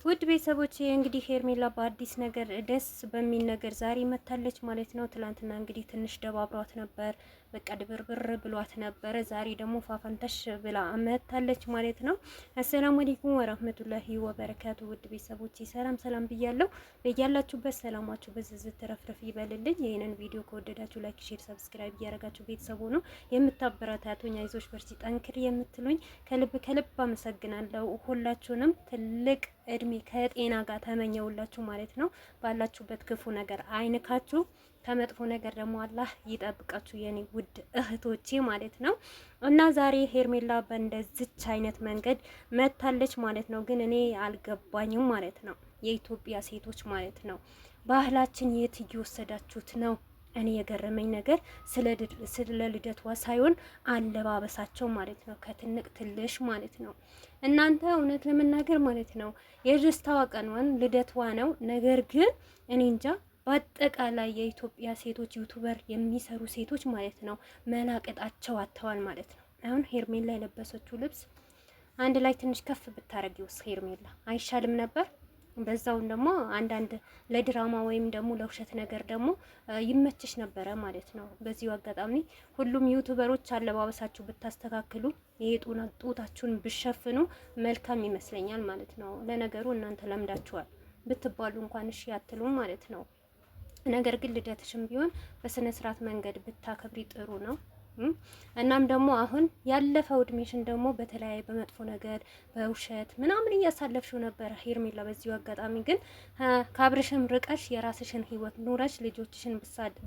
ውድ ቤተሰቦች እንግዲህ ሄርሜላ በአዲስ ነገር ደስ በሚል ነገር ዛሬ መታለች ማለት ነው። ትላንትና እንግዲህ ትንሽ ደባብሯት ነበር፣ በቃ ድብርብር ብሏት ነበረ። ዛሬ ደግሞ ፋፈንተሽ ብላ መታለች ማለት ነው። አሰላሙ አለይኩም ወራህመቱላሂ ወበረካቱ። ውድ ቤተሰቦች ሰላም ሰላም ብያለሁ። በያላችሁበት ሰላማችሁ በዝዝት ተረፍረፍ ይበልልኝ። ይህንን ቪዲዮ ከወደዳችሁ ላይክ፣ ሼር፣ ሰብስክራይብ እያደረጋችሁ ቤተሰቡ ነው የምታበረታቱኝ፣ አይዞሽ በርቺ ጠንክር የምትሉኝ ከልብ ከልብ አመሰግናለሁ። ሁላችሁንም ትልቅ እድሜ ከጤና ጋር ተመኘውላችሁ ማለት ነው። ባላችሁበት ክፉ ነገር አይንካችሁ፣ ከመጥፎ ነገር ደግሞ አላህ ይጠብቃችሁ የኔ ውድ እህቶቼ ማለት ነው። እና ዛሬ ሄርሜላ በእንደዚች አይነት መንገድ መታለች ማለት ነው። ግን እኔ አልገባኝም ማለት ነው። የኢትዮጵያ ሴቶች ማለት ነው ባህላችን የት እየወሰዳችሁት ነው? እኔ የገረመኝ ነገር ስለ ልደቷ ሳይሆን አለባበሳቸው ማለት ነው። ከትንቅ ትልሽ ማለት ነው። እናንተ እውነት ለመናገር ማለት ነው የደስታዋ ቀኗን ልደቷ ነው። ነገር ግን እኔ እንጃ በአጠቃላይ የኢትዮጵያ ሴቶች ዩቱበር የሚሰሩ ሴቶች ማለት ነው መላቀጣቸው አጥተዋል ማለት ነው። አሁን ሄርሜላ የለበሰችው ልብስ አንድ ላይ ትንሽ ከፍ ብታረጊውስ ሄርሜላ አይሻልም ነበር? በዛውን ደግሞ አንዳንድ ለድራማ ወይም ደግሞ ለውሸት ነገር ደግሞ ይመችሽ ነበረ ማለት ነው። በዚሁ አጋጣሚ ሁሉም ዩቱበሮች አለባበሳችሁ ብታስተካክሉ ጡታችሁን ብሸፍኑ መልካም ይመስለኛል ማለት ነው። ለነገሩ እናንተ ለምዳችኋል ብትባሉ እንኳን እሺ አትሉም ማለት ነው። ነገር ግን ልደትሽም ቢሆን በስነ ስርዓት መንገድ ብታከብሪ ጥሩ ነው። እናም ደግሞ አሁን ያለፈው እድሜሽን ደግሞ በተለያየ በመጥፎ ነገር በውሸት ምናምን እያሳለፍሽው ነበረ ሄርሜላ። በዚሁ አጋጣሚ ግን ካብርሽም ርቀሽ የራስሽን ህይወት ኑረሽ ልጆችሽን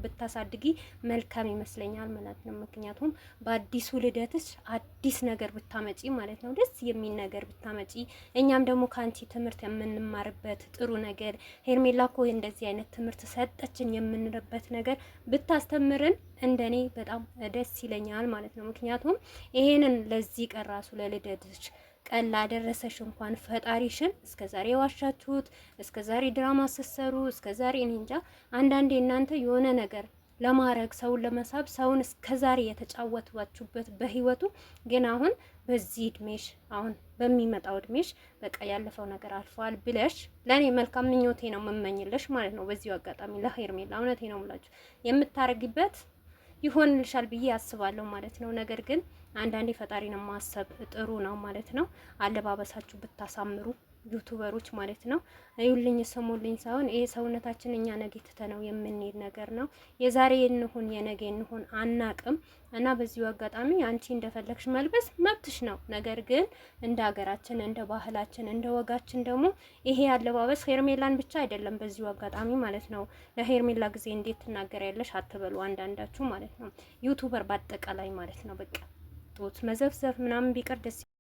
ብታሳድጊ መልካም ይመስለኛል ማለት ነው። ምክንያቱም በአዲሱ ልደትሽ አዲስ ነገር ብታመጪ ማለት ነው፣ ደስ የሚል ነገር ብታመጪ፣ እኛም ደግሞ ከአንቺ ትምህርት የምንማርበት ጥሩ ነገር ሄርሜላ እኮ እንደዚህ አይነት ትምህርት ሰጠችን የምንልበት ነገር ብታስተምርን እንደኔ በጣም ደስ ይለኛል ማለት ነው። ምክንያቱም ይሄንን ለዚህ ቀን ራሱ ለልደትሽ ቀን ላደረሰሽ እንኳን ፈጣሪሽን እስከዛሬ ዋሻችሁት፣ እስከዛሬ ድራማ ስትሰሩ፣ እስከዛሬ እኔ እንጃ አንዳንዴ እናንተ የሆነ ነገር ለማድረግ ሰውን ለመሳብ ሰውን እስከዛሬ የተጫወቷችሁበት በህይወቱ ግን አሁን በዚህ እድሜሽ አሁን በሚመጣው እድሜሽ በቃ ያለፈው ነገር አልፏል ብለሽ ለኔ መልካም ምኞቴ ነው የምመኝልሽ ማለት ነው። በዚሁ አጋጣሚ ለሄርሜላ እውነቴ ነው የምላችሁ የምታረጊበት ይሆንልሻል ብዬ አስባለሁ ማለት ነው። ነገር ግን አንዳንዴ ፈጣሪን ማሰብ ጥሩ ነው ማለት ነው። አለባበሳችሁ ብታሳምሩ ዩቱበሮች ማለት ነው። እዩልኝ ስሙልኝ ሳይሆን ይሄ ሰውነታችን እኛ ነገ ትተነው የምንሄድ ነገር ነው። የዛሬ እንሁን የነገ እንሁን አናቅም። እና በዚሁ አጋጣሚ አንቺ እንደፈለግሽ መልበስ መብትሽ ነው። ነገር ግን እንደ ሀገራችን እንደ ባህላችን እንደ ወጋችን ደግሞ ይሄ አለባበስ ሄርሜላን ብቻ አይደለም። በዚሁ አጋጣሚ ማለት ነው ለሄርሜላ ጊዜ እንዴት ትናገሪያለሽ አትበሉ አንዳንዳችሁ ማለት ነው። ዩቱበር በአጠቃላይ ማለት ነው በቃ ጡት መዘፍዘፍ ምናምን ቢቀር ደስ